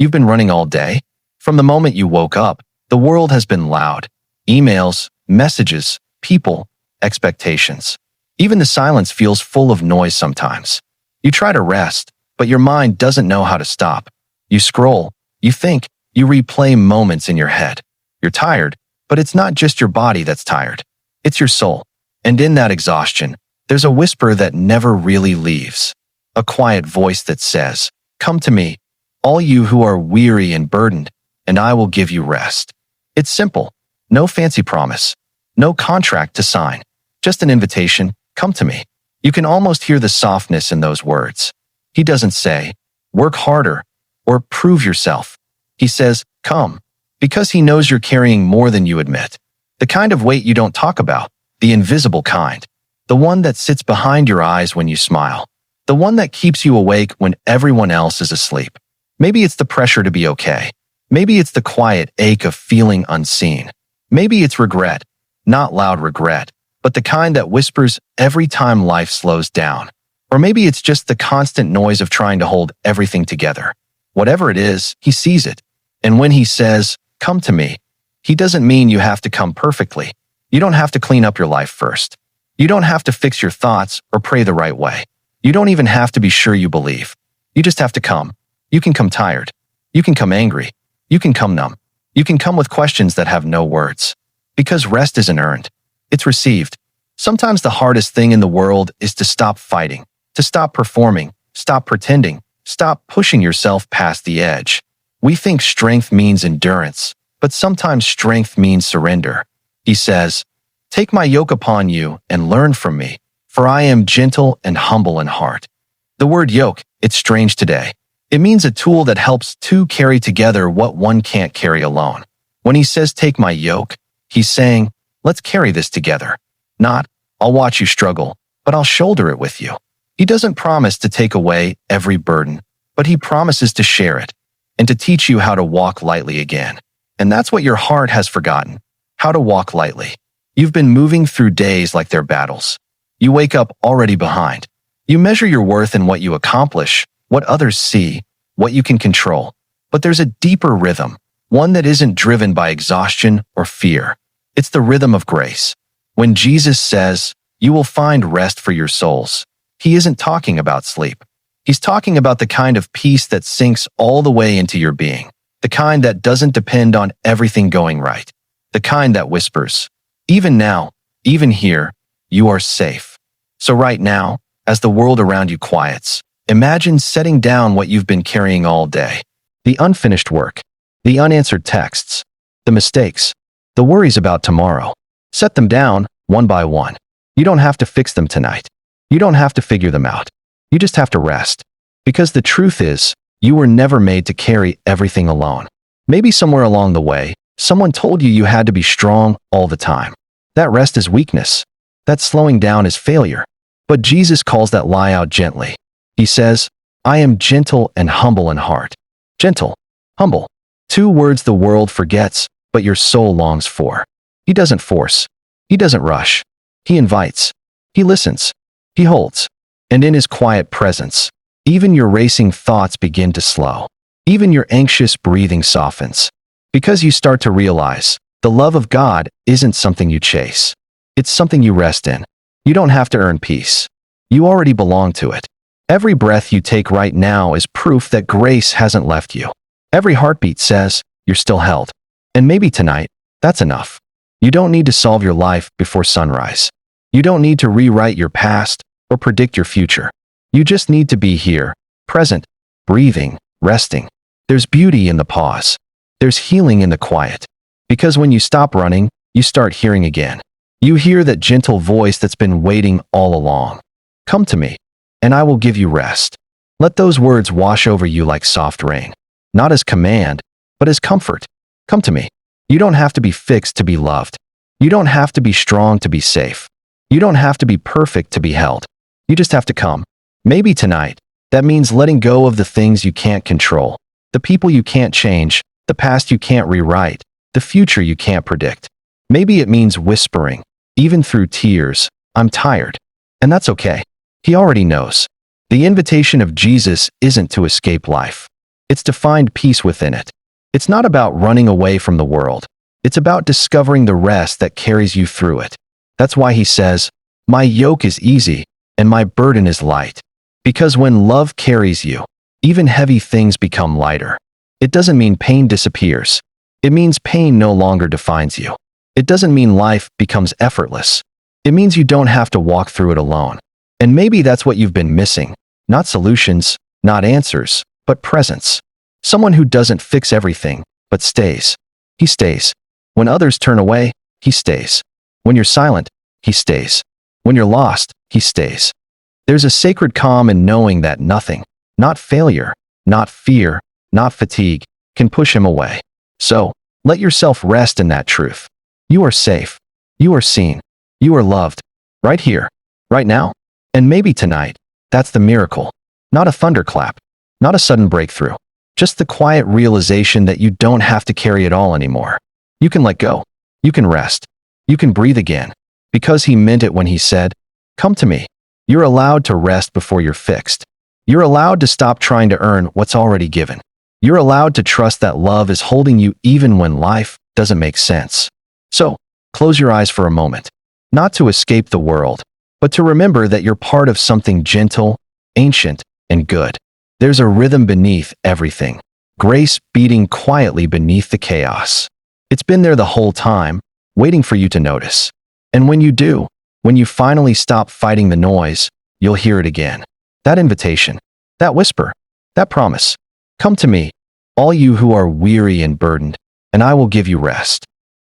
You've been running all day. From the moment you woke up, the world has been loud. Emails, messages, people, expectations. Even the silence feels full of noise sometimes. You try to rest, but your mind doesn't know how to stop. You scroll, you think, you replay moments in your head. You're tired, but it's not just your body that's tired. It's your soul. And in that exhaustion, there's a whisper that never really leaves. A quiet voice that says, "Come to me, all you who are weary and burdened, and I will give you rest." It's simple. No fancy promise. No contract to sign. Just an invitation, come to me. You can almost hear the softness in those words. He doesn't say, "Work harder," or "Prove yourself." He says, "Come," because he knows you're carrying more than you admit. The kind of weight you don't talk about, the invisible kind. The one that sits behind your eyes when you smile. The one that keeps you awake when everyone else is asleep. Maybe it's the pressure to be okay. Maybe it's the quiet ache of feeling unseen. Maybe it's regret, not loud regret, but the kind that whispers every time life slows down. Or maybe it's just the constant noise of trying to hold everything together. Whatever it is, he sees it. And when he says, "Come to me," he doesn't mean you have to come perfectly. You don't have to clean up your life first. You don't have to fix your thoughts or pray the right way. You don't even have to be sure you believe. You just have to come. You can come tired. You can come angry. You can come numb. You can come with questions that have no words. Because rest isn't earned. It's received. Sometimes the hardest thing in the world is to stop fighting, to stop performing, stop pretending, stop pushing yourself past the edge. We think strength means endurance, but sometimes strength means surrender. He says, "Take my yoke upon you and learn from me, for I am gentle and humble in heart." The word yoke, it's strange today. It means a tool that helps two carry together what one can't carry alone. When he says, "Take my yoke," he's saying, let's carry this together. Not, "I'll watch you struggle, but I'll shoulder it with you." He doesn't promise to take away every burden, but he promises to share it and to teach you how to walk lightly again. And that's what your heart has forgotten, how to walk lightly. You've been moving through days like they're battles. You wake up already behind. You measure your worth in what you accomplish, what others see, what you can control. But there's a deeper rhythm, one that isn't driven by exhaustion or fear. It's the rhythm of grace. When Jesus says, "You will find rest for your souls," he isn't talking about sleep. He's talking about the kind of peace that sinks all the way into your being, the kind that doesn't depend on everything going right, the kind that whispers, "Even now, even here, you are safe." So right now, as the world around you quiets, imagine setting down what you've been carrying all day. The unfinished work, the unanswered texts, the mistakes, the worries about tomorrow. Set them down, one by one. You don't have to fix them tonight. You don't have to figure them out. You just have to rest. Because the truth is, you were never made to carry everything alone. Maybe somewhere along the way, someone told you you had to be strong all the time. That rest is weakness. That slowing down is failure. But Jesus calls that lie out gently. He says, "I am gentle and humble in heart." Gentle, humble. Two words the world forgets, but your soul longs for. He doesn't force. He doesn't rush. He invites. He listens. He holds. And in his quiet presence, even your racing thoughts begin to slow. Even your anxious breathing softens. Because you start to realize, the love of God isn't something you chase. It's something you rest in. You don't have to earn peace. You already belong to it. Every breath you take right now is proof that grace hasn't left you. Every heartbeat says, you're still held. And maybe tonight, that's enough. You don't need to solve your life before sunrise. You don't need to rewrite your past or predict your future. You just need to be here, present, breathing, resting. There's beauty in the pause. There's healing in the quiet. Because when you stop running, you start hearing again. You hear that gentle voice that's been waiting all along. "Come to me, and I will give you rest." Let those words wash over you like soft rain. Not as command, but as comfort. Come to me. You don't have to be fixed to be loved. You don't have to be strong to be safe. You don't have to be perfect to be held. You just have to come. Maybe tonight, that means letting go of the things you can't control, the people you can't change, the past you can't rewrite, the future you can't predict. Maybe it means whispering, even through tears, "I'm tired." And that's okay. He already knows. The invitation of Jesus isn't to escape life. It's to find peace within it. It's not about running away from the world. It's about discovering the rest that carries you through it. That's why he says, "My yoke is easy and my burden is light." Because when love carries you, even heavy things become lighter. It doesn't mean pain disappears. It means pain no longer defines you. It doesn't mean life becomes effortless. It means you don't have to walk through it alone. And maybe that's what you've been missing. Not solutions, not answers, but presence. Someone who doesn't fix everything, but stays. He stays. When others turn away, he stays. When you're silent, he stays. When you're lost, he stays. There's a sacred calm in knowing that nothing, not failure, not fear, not fatigue, can push him away. So, let yourself rest in that truth. You are safe. You are seen. You are loved. Right here. Right now. And maybe tonight. That's the miracle. Not a thunderclap. Not a sudden breakthrough. Just the quiet realization that you don't have to carry it all anymore. You can let go. You can rest. You can breathe again. Because he meant it when he said, "Come to me." You're allowed to rest before you're fixed. You're allowed to stop trying to earn what's already given. You're allowed to trust that love is holding you even when life doesn't make sense. So, close your eyes for a moment. Not to escape the world, but to remember that you're part of something gentle, ancient, and good. There's a rhythm beneath everything. Grace beating quietly beneath the chaos. It's been there the whole time, waiting for you to notice. And when you do, when you finally stop fighting the noise, you'll hear it again. That invitation, that whisper, that promise. "Come to me, all you who are weary and burdened, and I will give you rest."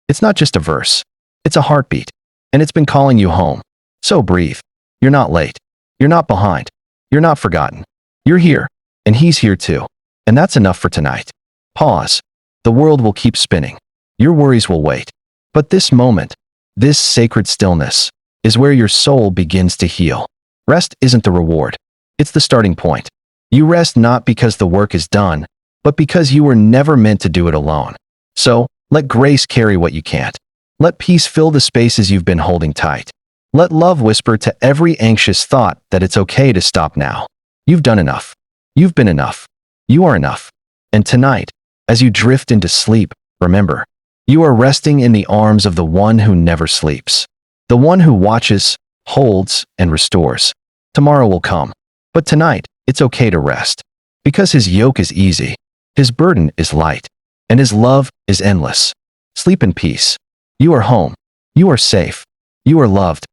It's not just a verse. It's a heartbeat. And it's been calling you home. So breathe. You're not late. You're not behind. You're not forgotten. You're here. And he's here too. And that's enough for tonight. Pause. The world will keep spinning. Your worries will wait. But this moment, this sacred stillness, is where your soul begins to heal. Rest isn't the reward. It's the starting point. You rest not because the work is done, but because you were never meant to do it alone. So, let grace carry what you can't. Let peace fill the spaces you've been holding tight. Let love whisper to every anxious thought that it's okay to stop now. You've done enough. You've been enough. You are enough. And tonight, as you drift into sleep, remember, you are resting in the arms of the one who never sleeps. The one who watches, holds, and restores. Tomorrow will come. But tonight, it's okay to rest. Because his yoke is easy, his burden is light, and his love is endless. Sleep in peace. You are home. You are safe. You are loved.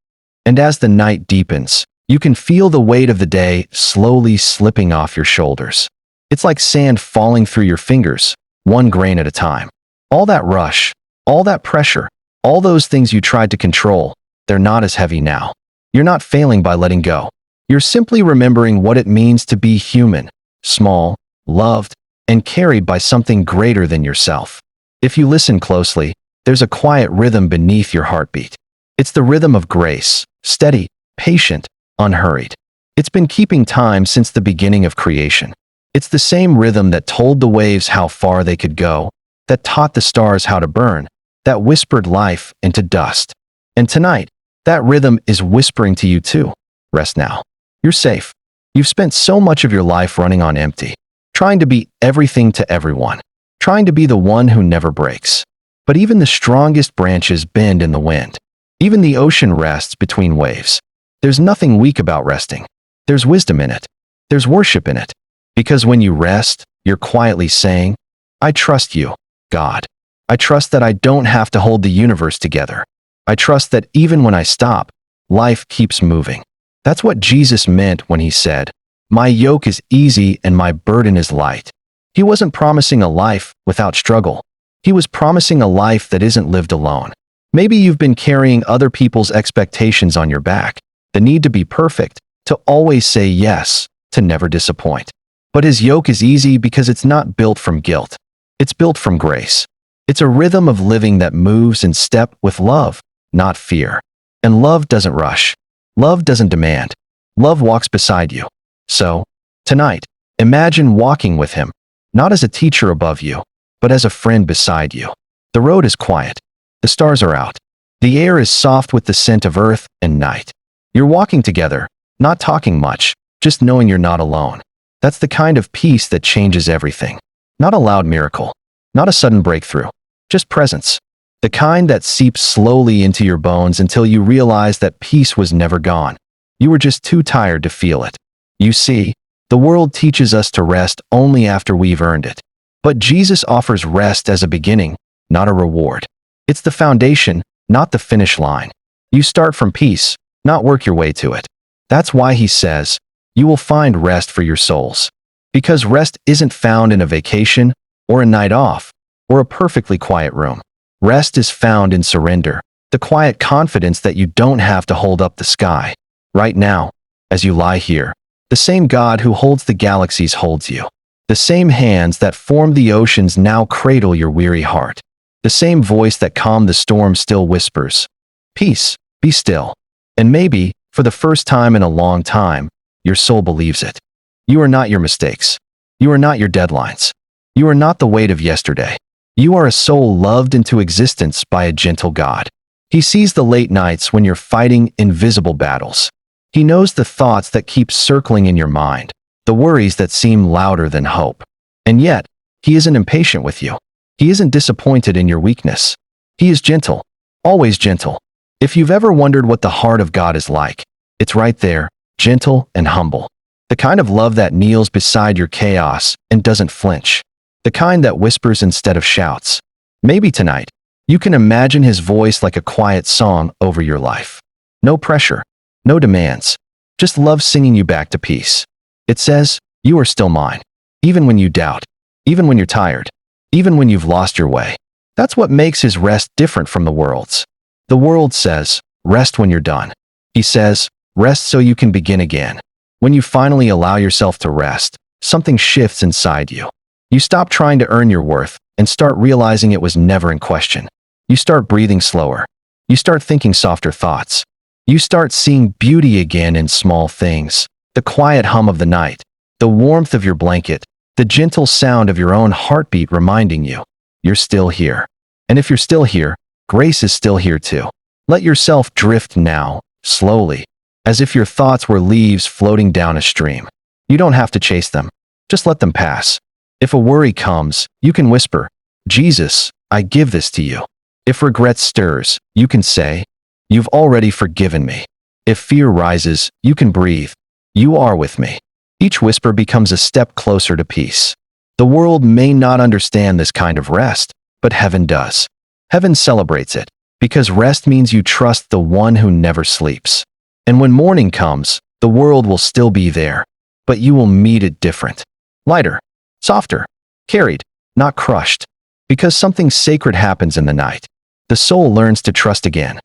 And as the night deepens, you can feel the weight of the day slowly slipping off your shoulders. It's like sand falling through your fingers, one grain at a time. All that rush, all that pressure, all those things you tried to control, they're not as heavy now. You're not failing by letting go. You're simply remembering what it means to be human, small, loved, and carried by something greater than yourself. If you listen closely, there's a quiet rhythm beneath your heartbeat. It's the rhythm of grace, steady, patient, unhurried. It's been keeping time since the beginning of creation. It's the same rhythm that told the waves how far they could go, that taught the stars how to burn, that whispered life into dust. And tonight, that rhythm is whispering to you too. Rest now. You're safe. You've spent so much of your life running on empty, trying to be everything to everyone, trying to be the one who never breaks. But even the strongest branches bend in the wind. Even the ocean rests between waves. There's nothing weak about resting. There's wisdom in it. There's worship in it. Because when you rest, you're quietly saying, "I trust you, God. I trust that I don't have to hold the universe together. I trust that even when I stop, life keeps moving." That's what Jesus meant when he said, "My yoke is easy and my burden is light." He wasn't promising a life without struggle. He was promising a life that isn't lived alone. Maybe you've been carrying other people's expectations on your back, the need to be perfect, to always say yes, to never disappoint. But his yoke is easy because it's not built from guilt. It's built from grace. It's a rhythm of living that moves in step with love, not fear. And love doesn't rush. Love doesn't demand. Love walks beside you. So, tonight, imagine walking with him, not as a teacher above you, but as a friend beside you. The road is quiet. The stars are out. The air is soft with the scent of earth and night. You're walking together, not talking much, just knowing you're not alone. That's the kind of peace that changes everything. Not a loud miracle, not a sudden breakthrough, just presence. The kind that seeps slowly into your bones until you realize that peace was never gone. You were just too tired to feel it. You see, the world teaches us to rest only after we've earned it. But Jesus offers rest as a beginning, not a reward. It's the foundation, not the finish line. You start from peace, not work your way to it. That's why he says, you will find rest for your souls. Because rest isn't found in a vacation, or a night off, or a perfectly quiet room. Rest is found in surrender, the quiet confidence that you don't have to hold up the sky. Right now, as you lie here, the same God who holds the galaxies holds you. The same hands that formed the oceans now cradle your weary heart. The same voice that calmed the storm still whispers, "Peace, be still." And maybe, for the first time in a long time, your soul believes it. You are not your mistakes. You are not your deadlines. You are not the weight of yesterday. You are a soul loved into existence by a gentle God. He sees the late nights when you're fighting invisible battles. He knows the thoughts that keep circling in your mind, the worries that seem louder than hope. And yet, he isn't impatient with you. He isn't disappointed in your weakness. He is gentle, always gentle. If you've ever wondered what the heart of God is like, it's right there, gentle and humble. The kind of love that kneels beside your chaos and doesn't flinch. The kind that whispers instead of shouts. Maybe tonight, you can imagine his voice like a quiet song over your life. No pressure, no demands, just love singing you back to peace. It says, you are still mine. Even when you doubt, even when you're tired, even when you've lost your way. That's what makes his rest different from the world's. The world says, rest when you're done. He says, rest so you can begin again. When you finally allow yourself to rest, something shifts inside you. You stop trying to earn your worth and start realizing it was never in question. You start breathing slower. You start thinking softer thoughts. You start seeing beauty again in small things. The quiet hum of the night, the warmth of your blanket, the gentle sound of your own heartbeat reminding you, you're still here. And if you're still here, grace is still here too. Let yourself drift now, slowly, as if your thoughts were leaves floating down a stream. You don't have to chase them. Just let them pass. If a worry comes, you can whisper, Jesus, I give this to you. If regret stirs, you can say, you've already forgiven me. If fear rises, you can breathe, you are with me. Each whisper becomes a step closer to peace. The world may not understand this kind of rest, but heaven does. Heaven celebrates it, because rest means you trust the one who never sleeps. And when morning comes, the world will still be there, but you will meet it different. Lighter, softer, carried, not crushed. Because something sacred happens in the night. The soul learns to trust again.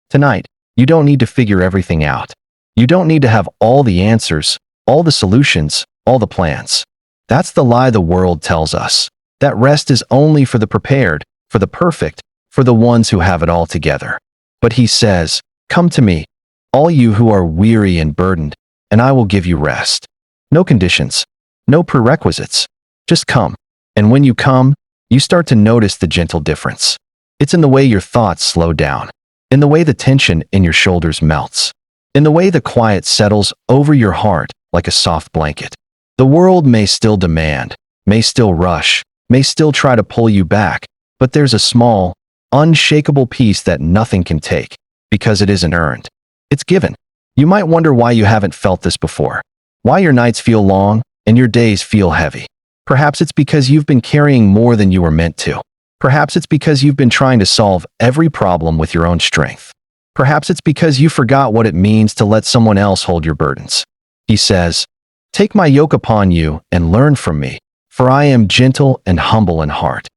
Tonight, you don't need to figure everything out. You don't need to have all the answers, all the solutions, all the plans. That's the lie the world tells us. That rest is only for the prepared, for the perfect, for the ones who have it all together. But he says, come to me, all you who are weary and burdened, and I will give you rest. No conditions, no prerequisites. Just come. And when you come, you start to notice the gentle difference. It's in the way your thoughts slow down, in the way the tension in your shoulders melts, in the way the quiet settles over your heart like a soft blanket. The world may still demand, may still rush, may still try to pull you back, but there's a small, unshakable peace that nothing can take, because it isn't earned. It's given. You might wonder why you haven't felt this before, why your nights feel long and your days feel heavy. Perhaps it's because you've been carrying more than you were meant to. Perhaps it's because you've been trying to solve every problem with your own strength. Perhaps it's because you forgot what it means to let someone else hold your burdens. He says, take my yoke upon you and learn from me, for I am gentle and humble in heart.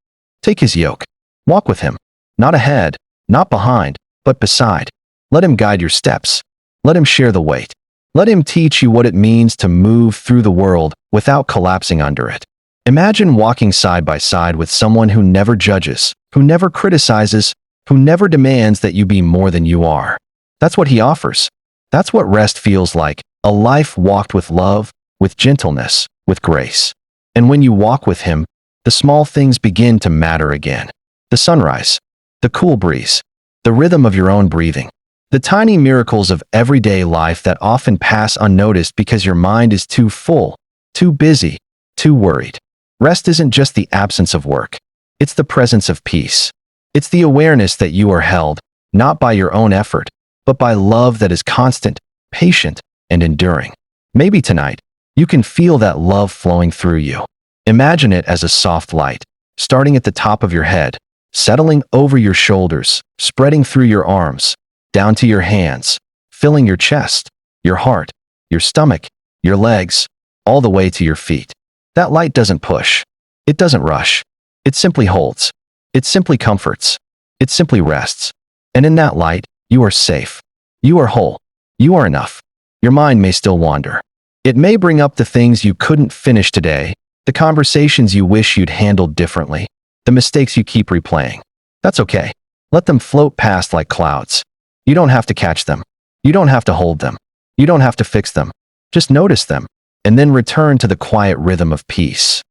Take his yoke. Walk with him, not ahead, not behind, but beside. Let him guide your steps. Let him share the weight. Let him teach you what it means to move through the world without collapsing under it. Imagine walking side by side with someone who never judges, who never criticizes, who never demands that you be more than you are. That's what he offers. That's what rest feels like, a life walked with love, with gentleness, with grace. And when you walk with him, the small things begin to matter again. The sunrise, the cool breeze, the rhythm of your own breathing, the tiny miracles of everyday life that often pass unnoticed because your mind is too full, too busy, too worried. Rest isn't just the absence of work. It's the presence of peace. It's the awareness that you are held, not by your own effort, but by love that is constant, patient, and enduring. Maybe tonight, you can feel that love flowing through you. Imagine it as a soft light, starting at the top of your head, settling over your shoulders, spreading through your arms, down to your hands, filling your chest, your heart, your stomach, your legs, all the way to your feet. That light doesn't push. It doesn't rush. It simply holds. It simply comforts. It simply rests. And in that light, you are safe. You are whole. You are enough. Your mind may still wander. It may bring up the things you couldn't finish today, the conversations you wish you'd handled differently, the mistakes you keep replaying. That's okay. Let them float past like clouds. You don't have to catch them. You don't have to hold them. You don't have to fix them. Just notice them, and then return to the quiet rhythm of peace.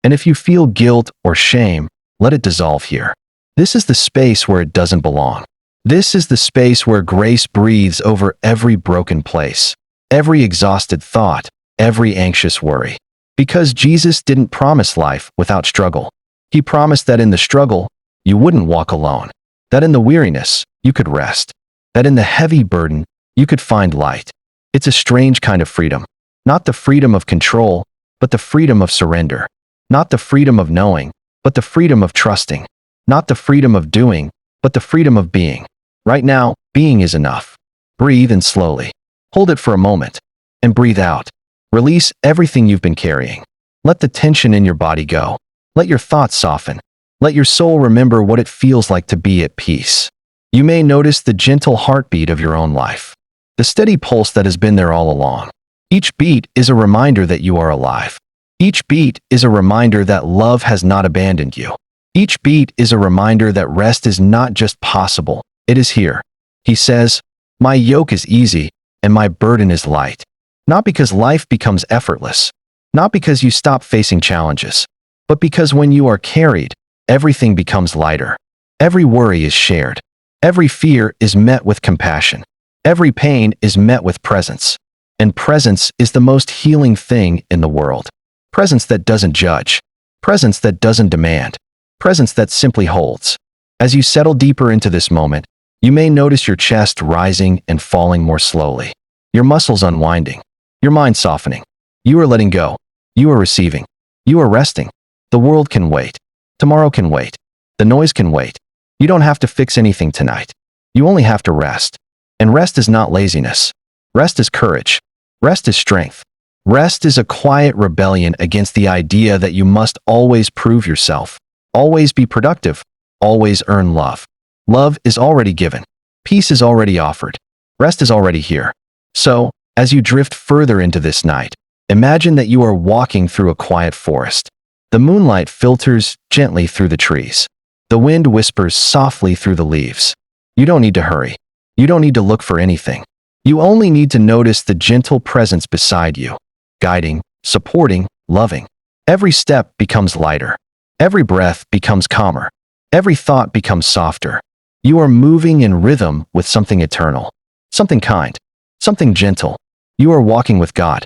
And if you feel guilt or shame, let it dissolve here. This is the space where it doesn't belong. This is the space where grace breathes over every broken place, every exhausted thought, every anxious worry. Because Jesus didn't promise life without struggle. He promised that in the struggle, you wouldn't walk alone. That in the weariness, you could rest. That in the heavy burden, you could find light. It's a strange kind of freedom. Not the freedom of control, but the freedom of surrender. Not the freedom of knowing, but the freedom of trusting. Not the freedom of doing, but the freedom of being. Right now, being is enough. Breathe in slowly. Hold it for a moment. And breathe out. Release everything you've been carrying. Let the tension in your body go. Let your thoughts soften. Let your soul remember what it feels like to be at peace. You may notice the gentle heartbeat of your own life. The steady pulse that has been there all along. Each beat is a reminder that you are alive. Each beat is a reminder that love has not abandoned you. Each beat is a reminder that rest is not just possible, it is here. He says, "My yoke is easy and my burden is light." Not because life becomes effortless, not because you stop facing challenges, but because when you are carried, everything becomes lighter. Every worry is shared. Every fear is met with compassion. Every pain is met with presence. And presence is the most healing thing in the world. Presence that doesn't judge. Presence that doesn't demand. Presence that simply holds. As you settle deeper into this moment, you may notice your chest rising and falling more slowly. Your muscles unwinding. Your mind softening. You are letting go. You are receiving. You are resting. The world can wait. Tomorrow can wait. The noise can wait. You don't have to fix anything tonight. You only have to rest. And rest is not laziness. Rest is courage. Rest is strength. Rest is a quiet rebellion against the idea that you must always prove yourself, always be productive, always earn love. Love is already given. Peace is already offered. Rest is already here. So, as you drift further into this night, imagine that you are walking through a quiet forest. The moonlight filters gently through the trees. The wind whispers softly through the leaves. You don't need to hurry. You don't need to look for anything. You only need to notice the gentle presence beside you, guiding, supporting, loving. Every step becomes lighter. Every breath becomes calmer. Every thought becomes softer. You are moving in rhythm with something eternal, something kind, something gentle. You are walking with God.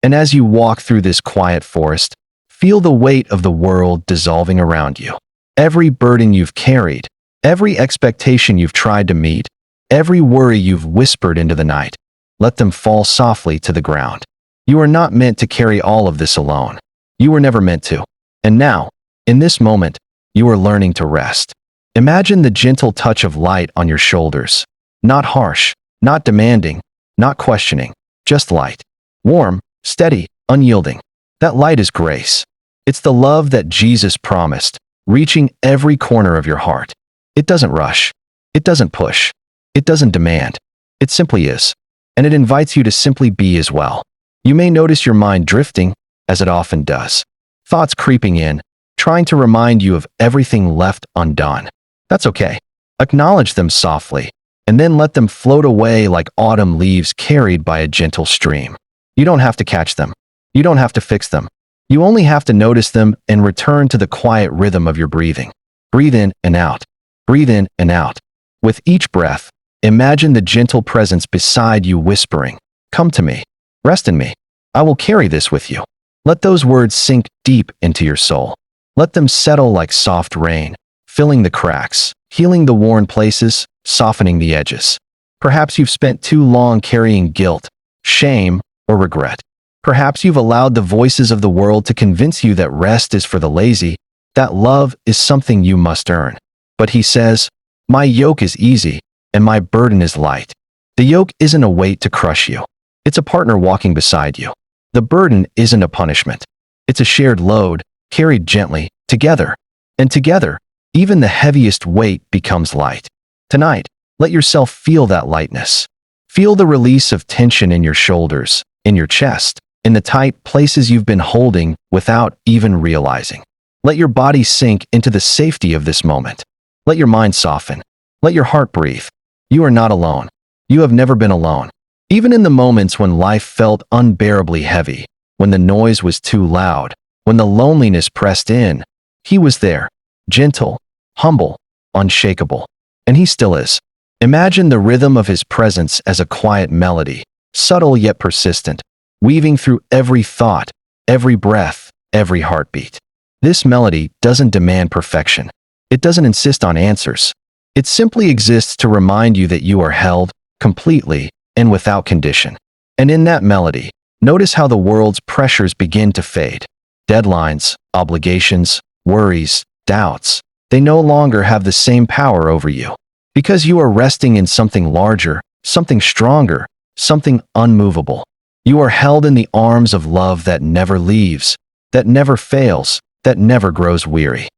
And as you walk through this quiet forest, feel the weight of the world dissolving around you. Every burden you've carried, every expectation you've tried to meet, every worry you've whispered into the night, let them fall softly to the ground. You are not meant to carry all of this alone. You were never meant to. And now, in this moment, you are learning to rest. Imagine the gentle touch of light on your shoulders. Not harsh, not demanding, not questioning, just light. Warm, steady, unyielding. That light is grace. It's the love that Jesus promised, reaching every corner of your heart. It doesn't rush. It doesn't push. It doesn't demand. It simply is. And it invites you to simply be as well. You may notice your mind drifting, as it often does. Thoughts creeping in, trying to remind you of everything left undone. That's okay. Acknowledge them softly, and then let them float away like autumn leaves carried by a gentle stream. You don't have to catch them. You don't have to fix them. You only have to notice them and return to the quiet rhythm of your breathing. Breathe in and out. Breathe in and out. With each breath, imagine the gentle presence beside you whispering, "Come to me. Rest in me. I will carry this with you." Let those words sink deep into your soul. Let them settle like soft rain, filling the cracks, healing the worn places, softening the edges. Perhaps you've spent too long carrying guilt, shame, or regret. Perhaps you've allowed the voices of the world to convince you that rest is for the lazy, that love is something you must earn. But he says, "My yoke is easy, and my burden is light." The yoke isn't a weight to crush you. It's a partner walking beside you. The burden isn't a punishment. It's a shared load, carried gently, together. And together, even the heaviest weight becomes light. Tonight, let yourself feel that lightness. Feel the release of tension in your shoulders, in your chest, in the tight places you've been holding without even realizing. Let your body sink into the safety of this moment. Let your mind soften. Let your heart breathe. You are not alone. You have never been alone. Even in the moments when life felt unbearably heavy, when the noise was too loud, when the loneliness pressed in, he was there, gentle, humble, unshakable. And he still is. Imagine the rhythm of his presence as a quiet melody, subtle yet persistent, weaving through every thought, every breath, every heartbeat. This melody doesn't demand perfection. It doesn't insist on answers. It simply exists to remind you that you are held, completely, and without condition. And in that melody, notice how the world's pressures begin to fade. Deadlines, obligations, worries, doubts, they no longer have the same power over you. Because you are resting in something larger, something stronger, something unmovable. You are held in the arms of love that never leaves, that never fails, that never grows weary.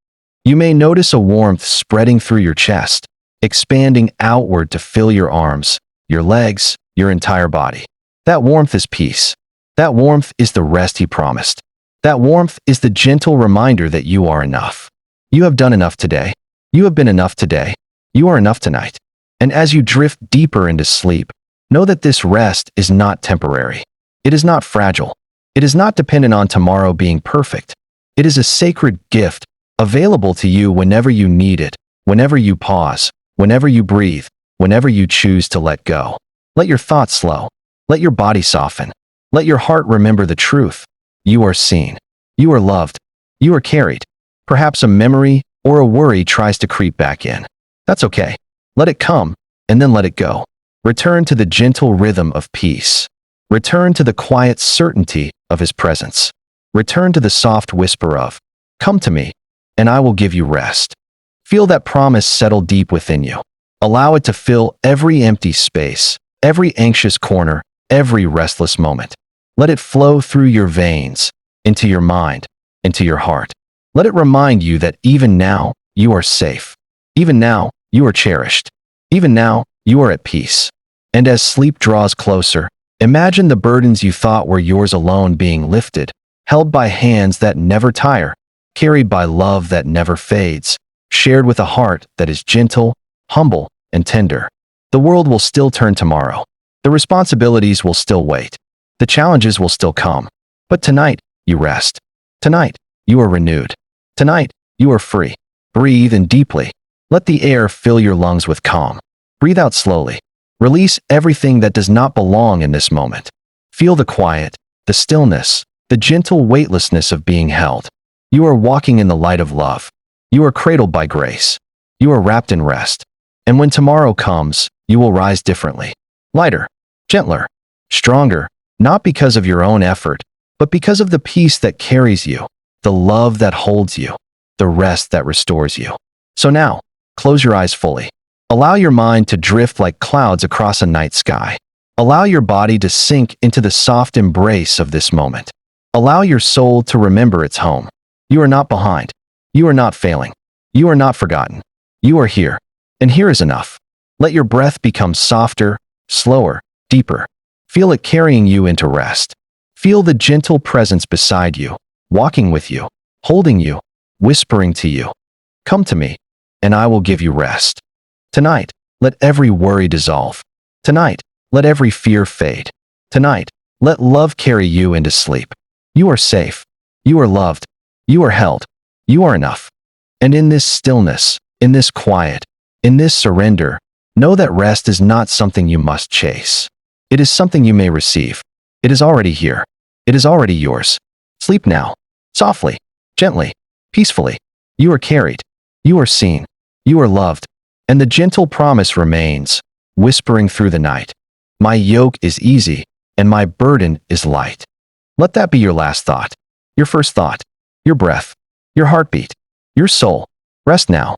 You may notice a warmth spreading through your chest, expanding outward to fill your arms, your legs, your entire body. That warmth is peace. That warmth is the rest he promised. That warmth is the gentle reminder that you are enough. You have done enough today. You have been enough today. You are enough tonight. And as you drift deeper into sleep, know that this rest is not temporary. It is not fragile. It is not dependent on tomorrow being perfect. It is a sacred gift, available to you whenever you need it, whenever you pause, whenever you breathe, whenever you choose to let go. Let your thoughts slow. Let your body soften. Let your heart remember the truth. You are seen. You are loved. You are carried. Perhaps a memory or a worry tries to creep back in. That's okay. Let it come, and then let it go. Return to the gentle rhythm of peace. Return to the quiet certainty of his presence. Return to the soft whisper of, "Come to me, and I will give you rest." Feel that promise settle deep within you. Allow it to fill every empty space, every anxious corner, every restless moment. Let it flow through your veins, into your mind, into your heart. Let it remind you that even now, you are safe. Even now, you are cherished. Even now, you are at peace. And as sleep draws closer, imagine the burdens you thought were yours alone being lifted, held by hands that never tire, carried by love that never fades, shared with a heart that is gentle, humble, and tender. The world will still turn tomorrow. The responsibilities will still wait. The challenges will still come. But tonight, you rest. Tonight, you are renewed. Tonight, you are free. Breathe in deeply. Let the air fill your lungs with calm. Breathe out slowly. Release everything that does not belong in this moment. Feel the quiet, the stillness, the gentle weightlessness of being held. You are walking in the light of love. You are cradled by grace. You are wrapped in rest. And when tomorrow comes, you will rise differently. Lighter, gentler, stronger, not because of your own effort, but because of the peace that carries you, the love that holds you, the rest that restores you. So now, close your eyes fully. Allow your mind to drift like clouds across a night sky. Allow your body to sink into the soft embrace of this moment. Allow your soul to remember its home. You are not behind. You are not failing. You are not forgotten. You are here. And here is enough. Let your breath become softer, slower, deeper. Feel it carrying you into rest. Feel the gentle presence beside you, walking with you, holding you, whispering to you, "Come to me, and I will give you rest." Tonight, let every worry dissolve. Tonight, let every fear fade. Tonight, let love carry you into sleep. You are safe. You are loved. You are held. You are enough. And in this stillness, in this quiet, in this surrender, know that rest is not something you must chase. It is something you may receive. It is already here. It is already yours. Sleep now, softly, gently, peacefully. You are carried. You are seen. You are loved. And the gentle promise remains, whispering through the night. My yoke is easy, and my burden is light. Let that be your last thought, your first thought, your breath, your heartbeat, your soul. Rest now,